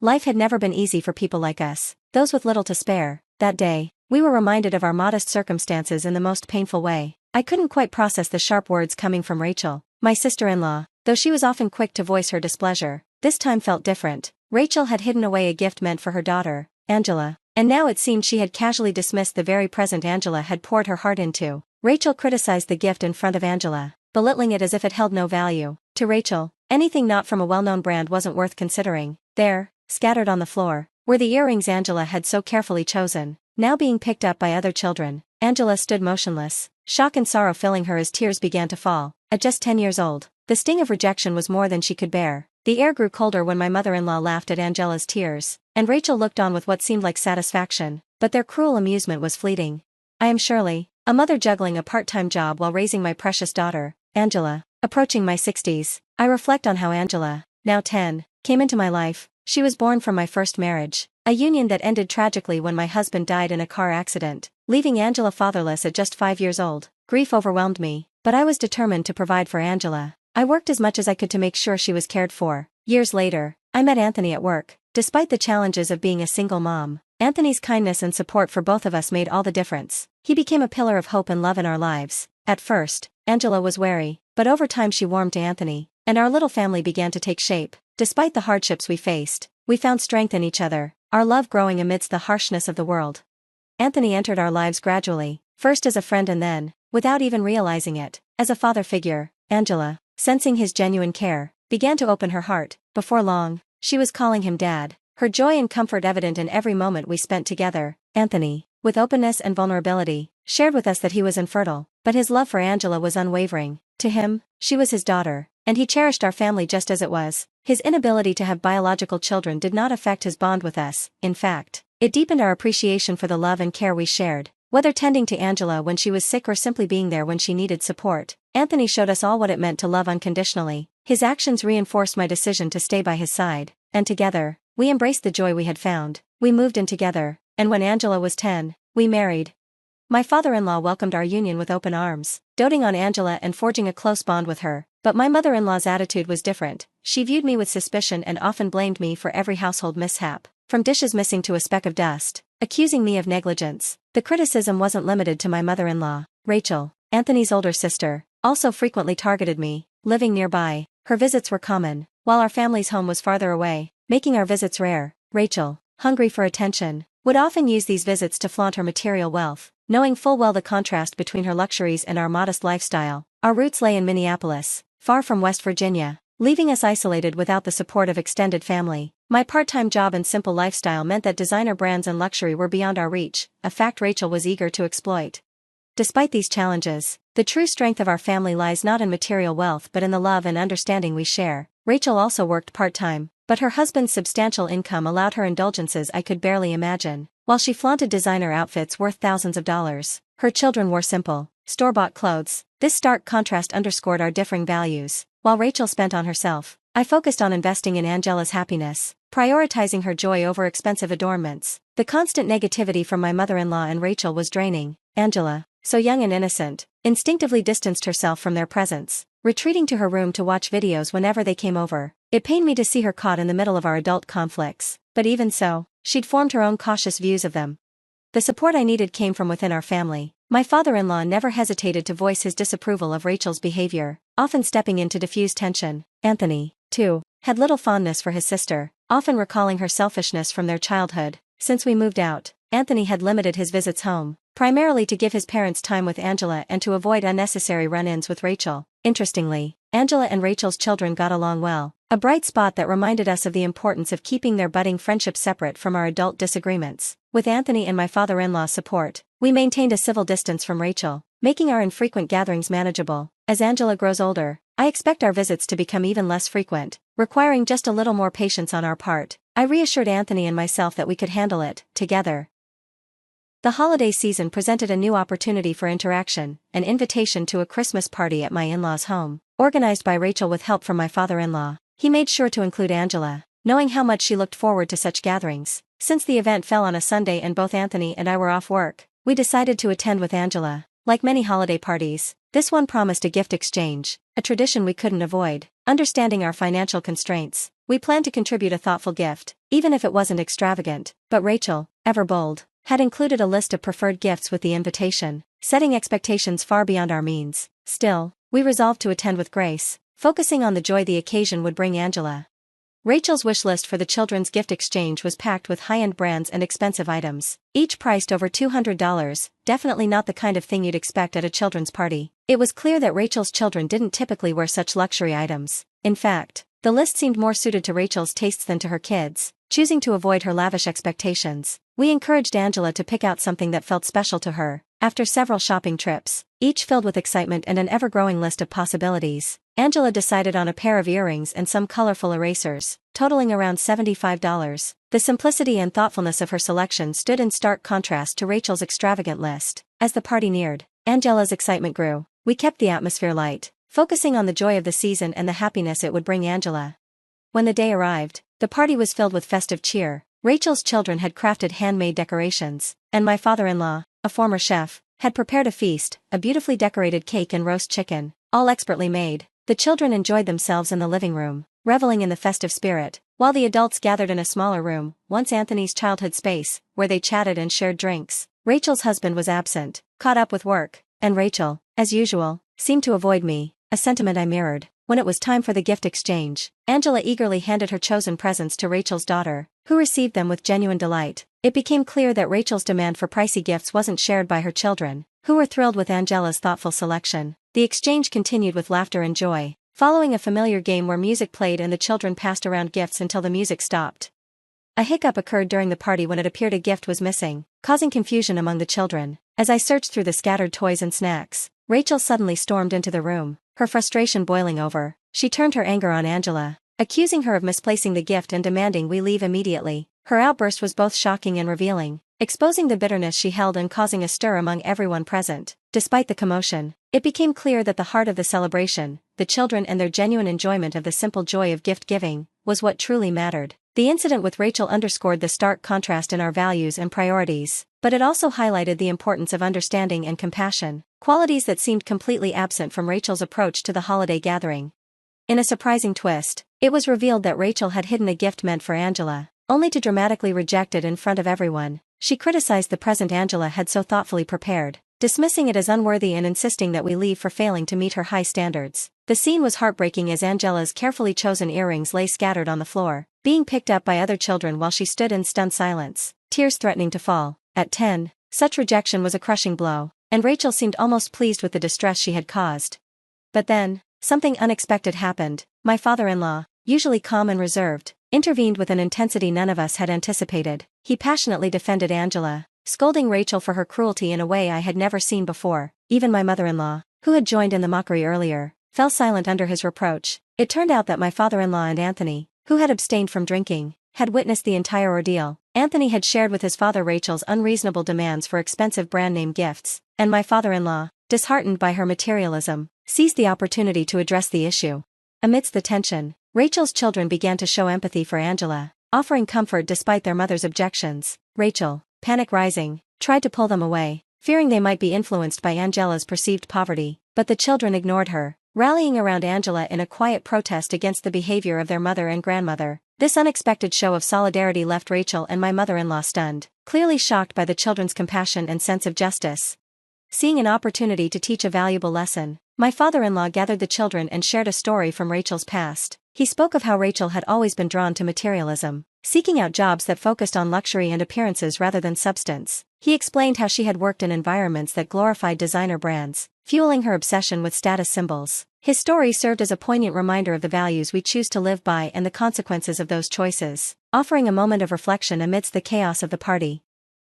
Life had never been easy for people like us, those with little to spare. That day, we were reminded of our modest circumstances in the most painful way. I couldn't quite process the sharp words coming from Rachel, my sister-in-law, though she was often quick to voice her displeasure. This time felt different. Rachel had hidden away a gift meant for her daughter, Angela, and now it seemed she had casually dismissed the very present Angela had poured her heart into. Rachel criticized the gift in front of Angela, belittling it as if it held no value. To Rachel, anything not from a well-known brand wasn't worth considering. There, scattered on the floor, were the earrings Angela had so carefully chosen, now being picked up by other children. Angela stood motionless, shock and sorrow filling her as tears began to fall. At just 10 years old, the sting of rejection was more than she could bear. The air grew colder when my mother-in-law laughed at Angela's tears, and Rachel looked on with what seemed like satisfaction, but their cruel amusement was fleeting. I am Shirley, a mother juggling a part-time job while raising my precious daughter, Angela. Approaching my 60s, I reflect on how Angela, now 10, came into my life. She was born from my first marriage, a union that ended tragically when my husband died in a car accident, leaving Angela fatherless at just 5 years old. Grief overwhelmed me, but I was determined to provide for Angela. I worked as much as I could to make sure she was cared for. Years later, I met Anthony at work. Despite the challenges of being a single mom, Anthony's kindness and support for both of us made all the difference. He became a pillar of hope and love in our lives. At first, Angela was wary, but over time she warmed to Anthony, and our little family began to take shape. Despite the hardships we faced, we found strength in each other, our love growing amidst the harshness of the world. Anthony entered our lives gradually, first as a friend and then, without even realizing it, as a father figure. Angela, sensing his genuine care, began to open her heart. Before long, she was calling him Dad, her joy and comfort evident in every moment we spent together. Anthony, with openness and vulnerability, shared with us that he was infertile, but his love for Angela was unwavering. To him, she was his daughter, and he cherished our family just as it was. His inability to have biological children did not affect his bond with us. In fact, it deepened our appreciation for the love and care we shared. Whether tending to Angela when she was sick or simply being there when she needed support, Anthony showed us all what it meant to love unconditionally. His actions reinforced my decision to stay by his side, and together, we embraced the joy we had found. We moved in together, and when Angela was 10, we married. My father-in-law welcomed our union with open arms, doting on Angela and forging a close bond with her. But my mother-in-law's attitude was different. She viewed me with suspicion and often blamed me for every household mishap, from dishes missing to a speck of dust, accusing me of negligence. The criticism wasn't limited to my mother-in-law. Rachel, Anthony's older sister, also frequently targeted me. Living nearby, her visits were common, while our family's home was farther away, making our visits rare. Rachel, hungry for attention, would often use these visits to flaunt her material wealth, knowing full well the contrast between her luxuries and our modest lifestyle. Our roots lay in Minneapolis, far from West Virginia, leaving us isolated without the support of extended family. My part-time job and simple lifestyle meant that designer brands and luxury were beyond our reach, a fact Rachel was eager to exploit. Despite these challenges, the true strength of our family lies not in material wealth but in the love and understanding we share. Rachel also worked part-time, but her husband's substantial income allowed her indulgences I could barely imagine. While she flaunted designer outfits worth thousands of dollars, her children wore simple, store-bought clothes. This stark contrast underscored our differing values. While Rachel spent on herself, I focused on investing in Angela's happiness, prioritizing her joy over expensive adornments. The constant negativity from my mother-in-law and Rachel was draining. Angela, so young and innocent, instinctively distanced herself from their presence, retreating to her room to watch videos whenever they came over. It pained me to see her caught in the middle of our adult conflicts, but even so, she'd formed her own cautious views of them. The support I needed came from within our family. My father-in-law never hesitated to voice his disapproval of Rachel's behavior, often stepping in to diffuse tension. Anthony, too, had little fondness for his sister, often recalling her selfishness from their childhood. Since we moved out, Anthony had limited his visits home, primarily to give his parents time with Angela and to avoid unnecessary run-ins with Rachel. Interestingly, Angela and Rachel's children got along well, a bright spot that reminded us of the importance of keeping their budding friendship separate from our adult disagreements. With Anthony and my father-in-law's support, we maintained a civil distance from Rachel, making our infrequent gatherings manageable. As Angela grows older, I expect our visits to become even less frequent, requiring just a little more patience on our part. I reassured Anthony and myself that we could handle it, together. The holiday season presented a new opportunity for interaction, an invitation to a Christmas party at my in-laws' home, organized by Rachel with help from my father-in-law. He made sure to include Angela, knowing how much she looked forward to such gatherings. Since the event fell on a Sunday and both Anthony and I were off work, we decided to attend with Angela. Like many holiday parties, this one promised a gift exchange, a tradition we couldn't avoid. Understanding our financial constraints, we planned to contribute a thoughtful gift, even if it wasn't extravagant, but Rachel, ever bold, had included a list of preferred gifts with the invitation, setting expectations far beyond our means. Still, we resolved to attend with grace, focusing on the joy the occasion would bring Angela. Rachel's wish list for the children's gift exchange was packed with high-end brands and expensive items, each priced over $200, definitely not the kind of thing you'd expect at a children's party. It was clear that Rachel's children didn't typically wear such luxury items. In fact, the list seemed more suited to Rachel's tastes than to her kids. Choosing to avoid her lavish expectations, we encouraged Angela to pick out something that felt special to her. After several shopping trips, each filled with excitement and an ever-growing list of possibilities, Angela decided on a pair of earrings and some colorful erasers, totaling around $75. The simplicity and thoughtfulness of her selection stood in stark contrast to Rachel's extravagant list. As the party neared, Angela's excitement grew. We kept the atmosphere light, focusing on the joy of the season and the happiness it would bring Angela. When the day arrived, the party was filled with festive cheer. Rachel's children had crafted handmade decorations, and my father-in-law, a former chef, had prepared a feast, a beautifully decorated cake and roast chicken, all expertly made. The children enjoyed themselves in the living room, reveling in the festive spirit, while the adults gathered in a smaller room, once Anthony's childhood space, where they chatted and shared drinks. Rachel's husband was absent, caught up with work, and Rachel, as usual, seemed to avoid me, a sentiment I mirrored. When it was time for the gift exchange, Angela eagerly handed her chosen presents to Rachel's daughter, who received them with genuine delight. It became clear that Rachel's demand for pricey gifts wasn't shared by her children, who were thrilled with Angela's thoughtful selection. The exchange continued with laughter and joy, following a familiar game where music played and the children passed around gifts until the music stopped. A hiccup occurred during the party when it appeared a gift was missing, causing confusion among the children. As I searched through the scattered toys and snacks, Rachel suddenly stormed into the room, her frustration boiling over. She turned her anger on Angela, accusing her of misplacing the gift and demanding we leave immediately. Her outburst was both shocking and revealing, exposing the bitterness she held and causing a stir among everyone present. Despite the commotion, it became clear that the heart of the celebration, the children and their genuine enjoyment of the simple joy of gift-giving, was what truly mattered. The incident with Rachel underscored the stark contrast in our values and priorities, but it also highlighted the importance of understanding and compassion, qualities that seemed completely absent from Rachel's approach to the holiday gathering. In a surprising twist, it was revealed that Rachel had hidden a gift meant for Angela, only to dramatically reject it in front of everyone. She criticized the present Angela had so thoughtfully prepared, dismissing it as unworthy and insisting that we leave for failing to meet her high standards. The scene was heartbreaking as Angela's carefully chosen earrings lay scattered on the floor, being picked up by other children while she stood in stunned silence, tears threatening to fall. At 10, such rejection was a crushing blow, and Rachel seemed almost pleased with the distress she had caused. But then, something unexpected happened. My father-in-law, usually calm and reserved, intervened with an intensity none of us had anticipated. He passionately defended Angela, scolding Rachel for her cruelty in a way I had never seen before. Even my mother-in-law, who had joined in the mockery earlier, fell silent under his reproach. It turned out that my father-in-law and Anthony, who had abstained from drinking, had witnessed the entire ordeal. Anthony had shared with his father Rachel's unreasonable demands for expensive brand-name gifts, and my father-in-law, disheartened by her materialism, seized the opportunity to address the issue. Amidst the tension, Rachel's children began to show empathy for Angela, offering comfort despite their mother's objections. Rachel, panic rising, tried to pull them away, fearing they might be influenced by Angela's perceived poverty, but the children ignored her, rallying around Angela in a quiet protest against the behavior of their mother and grandmother. This unexpected show of solidarity left Rachel and my mother-in-law stunned, clearly shocked by the children's compassion and sense of justice. Seeing an opportunity to teach a valuable lesson, my father-in-law gathered the children and shared a story from Rachel's past. He spoke of how Rachel had always been drawn to materialism, seeking out jobs that focused on luxury and appearances rather than substance. He explained how she had worked in environments that glorified designer brands, fueling her obsession with status symbols. His story served as a poignant reminder of the values we choose to live by and the consequences of those choices, offering a moment of reflection amidst the chaos of the party.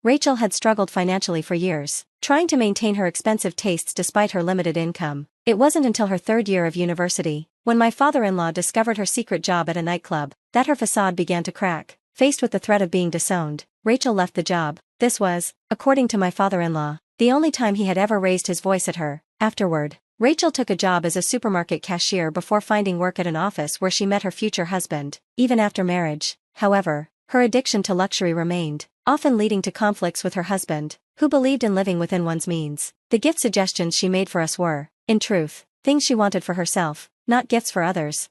Rachel had struggled financially for years, trying to maintain her expensive tastes despite her limited income. It wasn't until her third year of university, when my father-in-law discovered her secret job at a nightclub, that her facade began to crack. Faced with the threat of being disowned, Rachel left the job. This was, according to my father-in-law, the only time he had ever raised his voice at her. Afterward, Rachel took a job as a supermarket cashier before finding work at an office where she met her future husband. Even after marriage, however, her addiction to luxury remained, often leading to conflicts with her husband, who believed in living within one's means. The gift suggestions she made for us were, in truth, things she wanted for herself, not gifts for others.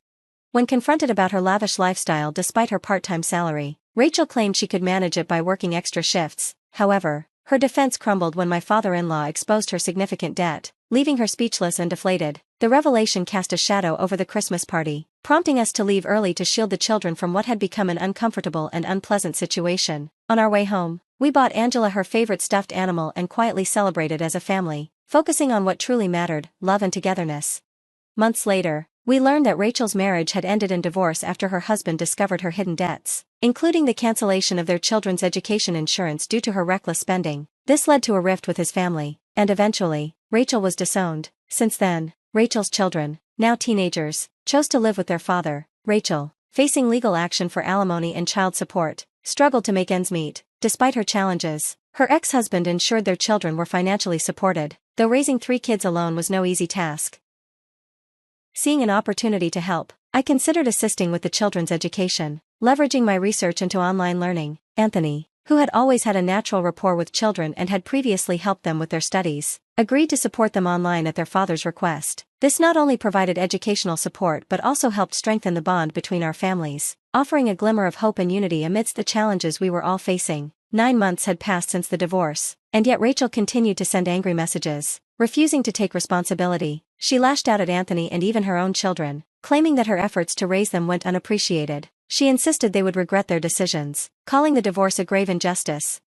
When confronted about her lavish lifestyle despite her part-time salary, Rachel claimed she could manage it by working extra shifts. However, her defense crumbled when my father-in-law exposed her significant debt, leaving her speechless and deflated. The revelation cast a shadow over the Christmas party, prompting us to leave early to shield the children from what had become an uncomfortable and unpleasant situation. On our way home, we bought Angela her favorite stuffed animal and quietly celebrated as a family, focusing on what truly mattered, love and togetherness. Months later, we learned that Rachel's marriage had ended in divorce after her husband discovered her hidden debts, including the cancellation of their children's education insurance due to her reckless spending. This led to a rift with his family, and eventually, Rachel was disowned. Since then, Rachel's children, now teenagers, chose to live with their father. Rachel, facing legal action for alimony and child support, struggled to make ends meet. Despite her challenges, her ex-husband ensured their children were financially supported, though raising 3 kids alone was no easy task. Seeing an opportunity to help, I considered assisting with the children's education, leveraging my research into online learning. Anthony, who had always had a natural rapport with children and had previously helped them with their studies, agreed to support them online at their father's request. This not only provided educational support but also helped strengthen the bond between our families, offering a glimmer of hope and unity amidst the challenges we were all facing. 9 months had passed since the divorce, and yet Rachel continued to send angry messages, refusing to take responsibility. She lashed out at Anthony and even her own children, claiming that her efforts to raise them went unappreciated. She insisted they would regret their decisions, calling the divorce a grave injustice.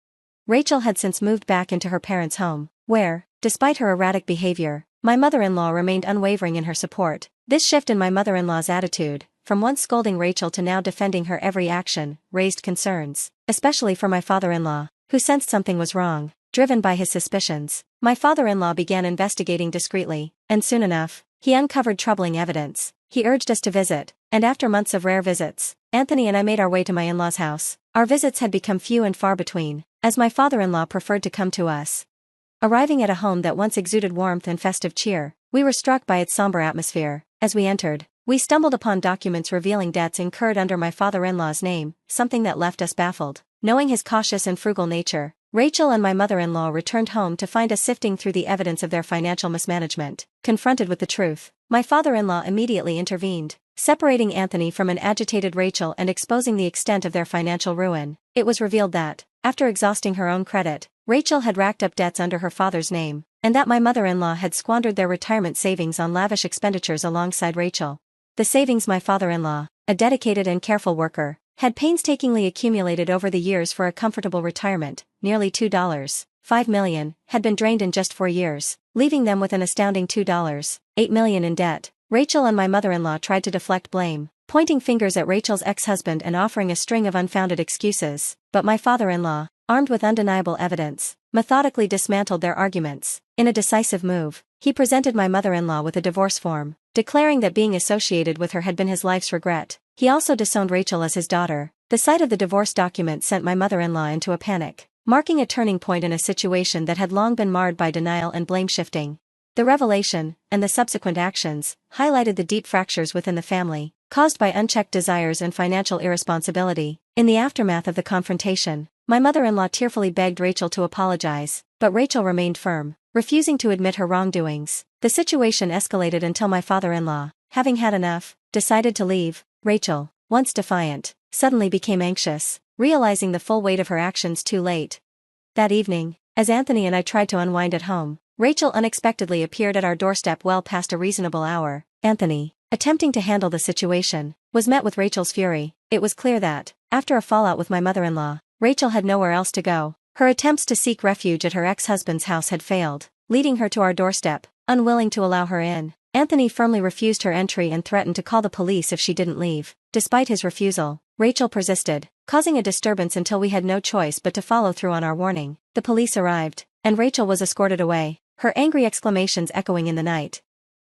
Rachel had since moved back into her parents' home, where, despite her erratic behavior, my mother-in-law remained unwavering in her support. This shift in my mother-in-law's attitude, from once scolding Rachel to now defending her every action, raised concerns, especially for my father-in-law, who sensed something was wrong. Driven by his suspicions, my father-in-law began investigating discreetly, and soon enough, he uncovered troubling evidence. He urged us to visit, and after months of rare visits, Anthony and I made our way to my in-laws' house. Our visits had become few and far between, as my father-in-law preferred to come to us. Arriving at a home that once exuded warmth and festive cheer, we were struck by its somber atmosphere. As we entered, we stumbled upon documents revealing debts incurred under my father-in-law's name, something that left us baffled. Knowing his cautious and frugal nature, Rachel and my mother-in-law returned home to find us sifting through the evidence of their financial mismanagement. Confronted with the truth, my father-in-law immediately intervened, separating Anthony from an agitated Rachel and exposing the extent of their financial ruin. It was revealed that, after exhausting her own credit, Rachel had racked up debts under her father's name, and that my mother-in-law had squandered their retirement savings on lavish expenditures alongside Rachel. The savings my father-in-law, a dedicated and careful worker, had painstakingly accumulated over the years for a comfortable retirement, nearly $2.5 million, had been drained in just 4 years, leaving them with an astounding $2.8 million in debt. Rachel and my mother-in-law tried to deflect blame, pointing fingers at Rachel's ex-husband and offering a string of unfounded excuses, but my father-in-law, armed with undeniable evidence, methodically dismantled their arguments. In a decisive move, he presented my mother-in-law with a divorce form, declaring that being associated with her had been his life's regret. He also disowned Rachel as his daughter. The sight of the divorce document sent my mother-in-law into a panic, marking a turning point in a situation that had long been marred by denial and blame-shifting. The revelation, and the subsequent actions, highlighted the deep fractures within the family, caused by unchecked desires and financial irresponsibility. In the aftermath of the confrontation, my mother-in-law tearfully begged Rachel to apologize, but Rachel remained firm, refusing to admit her wrongdoings. The situation escalated until my father-in-law, having had enough, decided to leave. Rachel, once defiant, suddenly became anxious, realizing the full weight of her actions too late. That evening, as Anthony and I tried to unwind at home, Rachel unexpectedly appeared at our doorstep well past a reasonable hour. Anthony, attempting to handle the situation, was met with Rachel's fury. It was clear that, after a fallout with my mother-in-law, Rachel had nowhere else to go. Her attempts to seek refuge at her ex-husband's house had failed, leading her to our doorstep, unwilling to allow her in. Anthony firmly refused her entry and threatened to call the police if she didn't leave. Despite his refusal, Rachel persisted, causing a disturbance until we had no choice but to follow through on our warning. The police arrived, and Rachel was escorted away, her angry exclamations echoing in the night.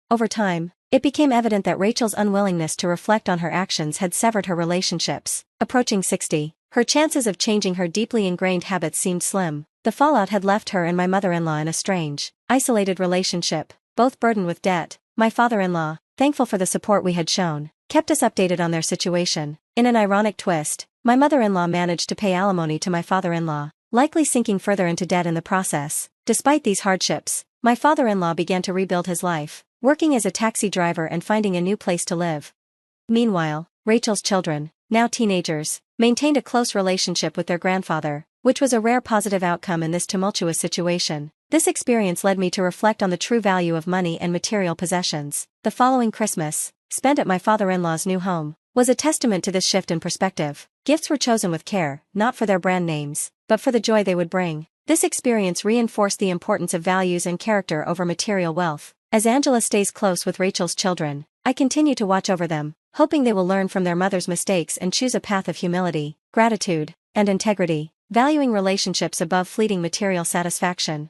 Over time, it became evident that Rachel's unwillingness to reflect on her actions had severed her relationships. Approaching 60, her chances of changing her deeply ingrained habits seemed slim. The fallout had left her and my mother-in-law in a strange, isolated relationship, both burdened with debt. My father-in-law, thankful for the support we had shown, kept us updated on their situation. In an ironic twist, my mother-in-law managed to pay alimony to my father-in-law, likely sinking further into debt in the process. Despite these hardships, my father-in-law began to rebuild his life, working as a taxi driver and finding a new place to live. Meanwhile, Rachel's children, now teenagers, maintained a close relationship with their grandfather, which was a rare positive outcome in this tumultuous situation. This experience led me to reflect on the true value of money and material possessions. The following Christmas, spent at my father-in-law's new home, was a testament to this shift in perspective. Gifts were chosen with care, not for their brand names, but for the joy they would bring. This experience reinforced the importance of values and character over material wealth. As Angela stays close with Rachel's children, I continue to watch over them, hoping they will learn from their mother's mistakes and choose a path of humility, gratitude, and integrity, valuing relationships above fleeting material satisfaction.